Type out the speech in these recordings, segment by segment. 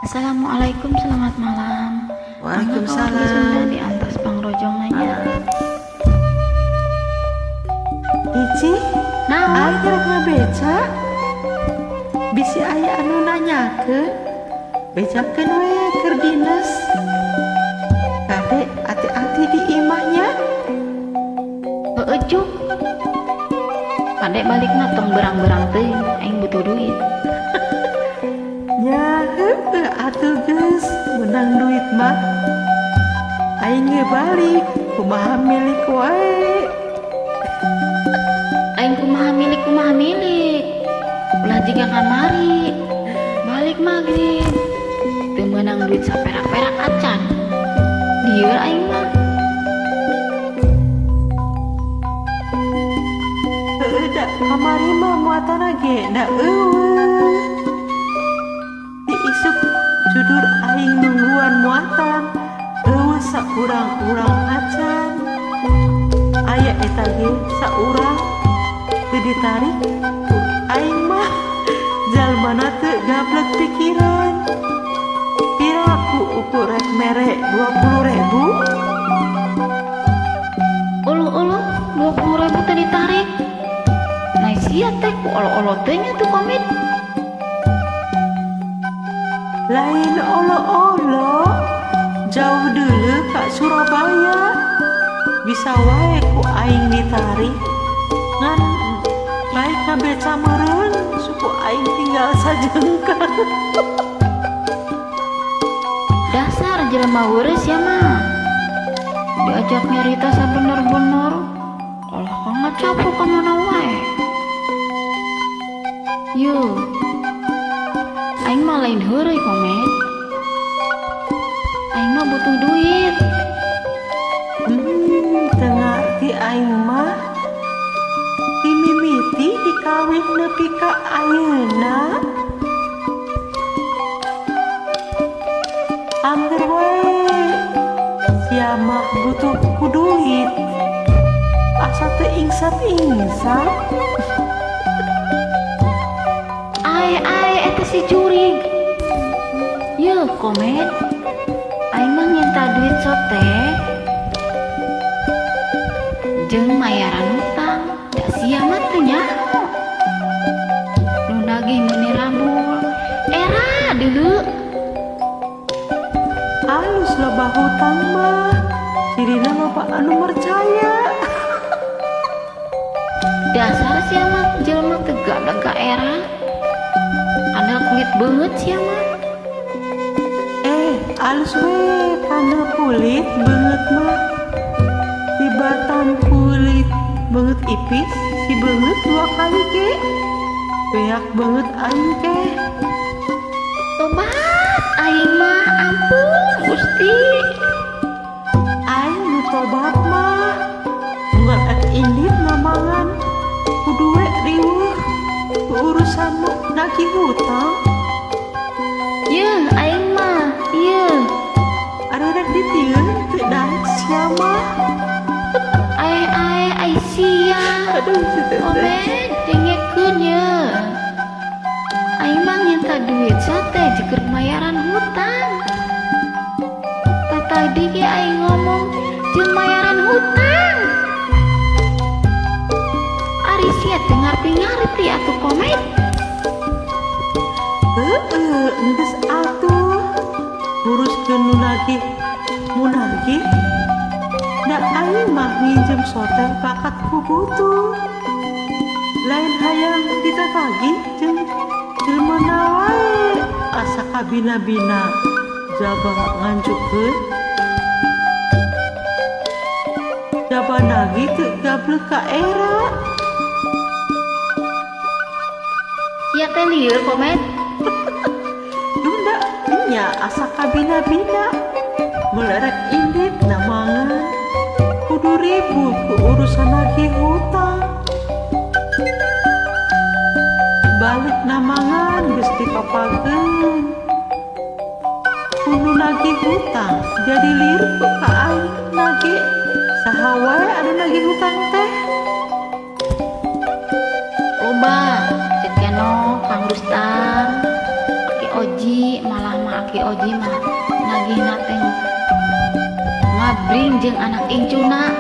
Assalamualaikum, selamat malam. Waalaikumsalam. Sudah di atas pangrojong nanya. Ici, Nah, ai gerak ngabeca. Bisi aya anu nanyakeun. Bejakeun we keur dinas. Kade hati-hati di imahnya. Ejuk. Padek balik tong berang-berang teuing, aing butuh duit. Ya, atuh geus menang duit mah. Aing ge balik, kumaha milik wae. Aing kumaha milik. Ulah jiga kamari. Balik magrib. Teu meunang duit saperak-perak acan. Dieu aing mah. Da kamari mah muatan ge da eueuh. Di isuk judur aing nungguan muatan eueuh saurang-urang acan. Aya eta ge saurang teu ditarik ku aing mah jalmana teu gablek pikiran. Pira ku ukur rek mere 20.000. Uluh-uluh 20.000 teh ditarik. Nah sia teh ku olo-olo teh nya tuh komit. Lain olo-olo jauh dulu ka Surabaya bisa wae ku aing ditarik ngan baik ngabeca meureun suku aing tinggal sajengkal. Dasar jelema weureus ya mah. Diajak nyarita sabener-bener olah ka ngacapu ka mana wae. Yuh, aing mah lain heureuy komet. Aing mah butuh duit. Teu ngarti aing mah dimimiti dikawin nepi ka ayeuna. Angger wae sia mah butuh ku duit. Asa teu ingsat-ingsat. Ae eta si curig. Yuh komet. Aing mah nyenta duit sote. Jeung mayaran hutang. Da sia mah teu nyaho. Nu nagih meuni rambul. Era deuleu. Halus loba hutang mah cirina loba anu percaya. Dasar sia mah jelema teu gadaga era. Ada kulit beungeut sia mah. Halus we kana kulit beungeut mah tibatan kulit beungeut ipis si beungeut 2 kali ge beak beungeut aing teh. Tobat aing mah ampun Gusti. Aing nu tobat mah unggal ek indit ngamangan kudu we riweuh ku urusan nu nagih hutang. Yeuh aing mah, yeuh. Arek ditieun teu daek sia mah. Ae ai sia. Aduh teteh. Omet dengekeun yeuh. Aing mah nyenta duit sate jeker mayaran hutang. Tadi ge aing ngomong jeung mayaran hutang. Ari sia teu ngarti-ngarti atuh komet. Enggeus atuh nguruskeun nu nagih munagih. Da aing mah nginjem sote bakat ku butuh. Lain hayang ditatagih jeung jelema wae asa kabina-bina jaba nganjukeun. Jaba nagih teu gablek ka era. Sia teh lieur komet. Dunda nya asa kabina-bina melerek indit namangan kudu ribut ku urusan nagih hutang. Balik namangan geus dipapageun kudu nagih hutang jadi lieur ku ka aing nagih saha wae anu nagih hutang teh. Loba cek keno Kang Rustam, Ki Oji Oji malah maki Oji mah nagih nateng ngabring jeung anak incuna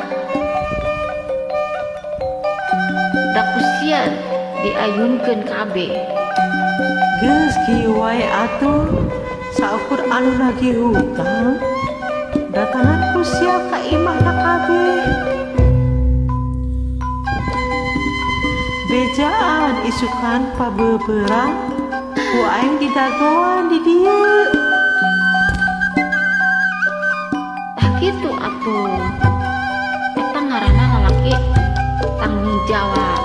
da kusia diayunkeun kabeh. Geus kieu wae atuh saukur anu nagih hutang datangan ku sia ka imahna kabeh. Bejaan isukan pabeubeurang ku aing didagoan di dieu. Tah kitu atuh. Eta ngaranna lalaki tanggung jawab.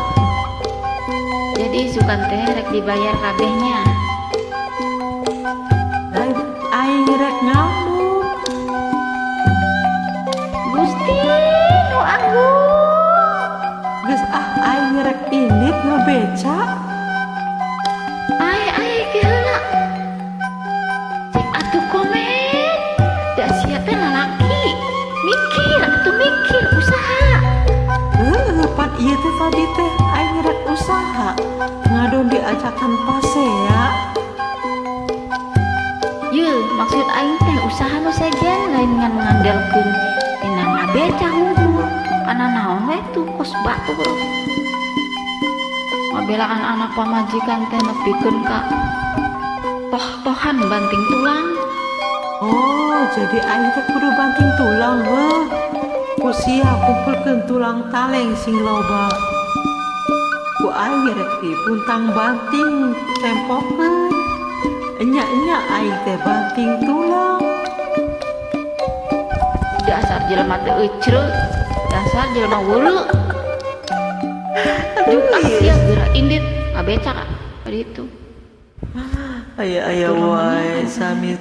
Jadi isukan teh rek dibayar kabehnya. Lain aing rek ngamuk. Gusti nu agung. Geus aing rek indit ngebeca. Ai ge heula. Cek atuh komen. Da sia teh lalaki. Mikir usaha. Pan ieu teh tadi teh aing rek usaha ngadon diajakan pasea. Ye, maksud aing teh usaha nu sejen lain ngan ngandelkeun dina ngabeca hungkul. Kana naon we tuh kos batur. Ngabelaan anak pamajikan teh nepikeun ka toh-tohan banting tulang. Oh, jadi aing teh kudu banting tulang weh. Ku sia kumpulkeun tulang taleng sing loba. Ku aing rek dipuntang banting tempokeun. Enya aing teh banting tulang. Dasar jelema teh eucreuk, dasar jelema weuleu. Juk sia geura indit ngabeca ka ditu. Aya wae sami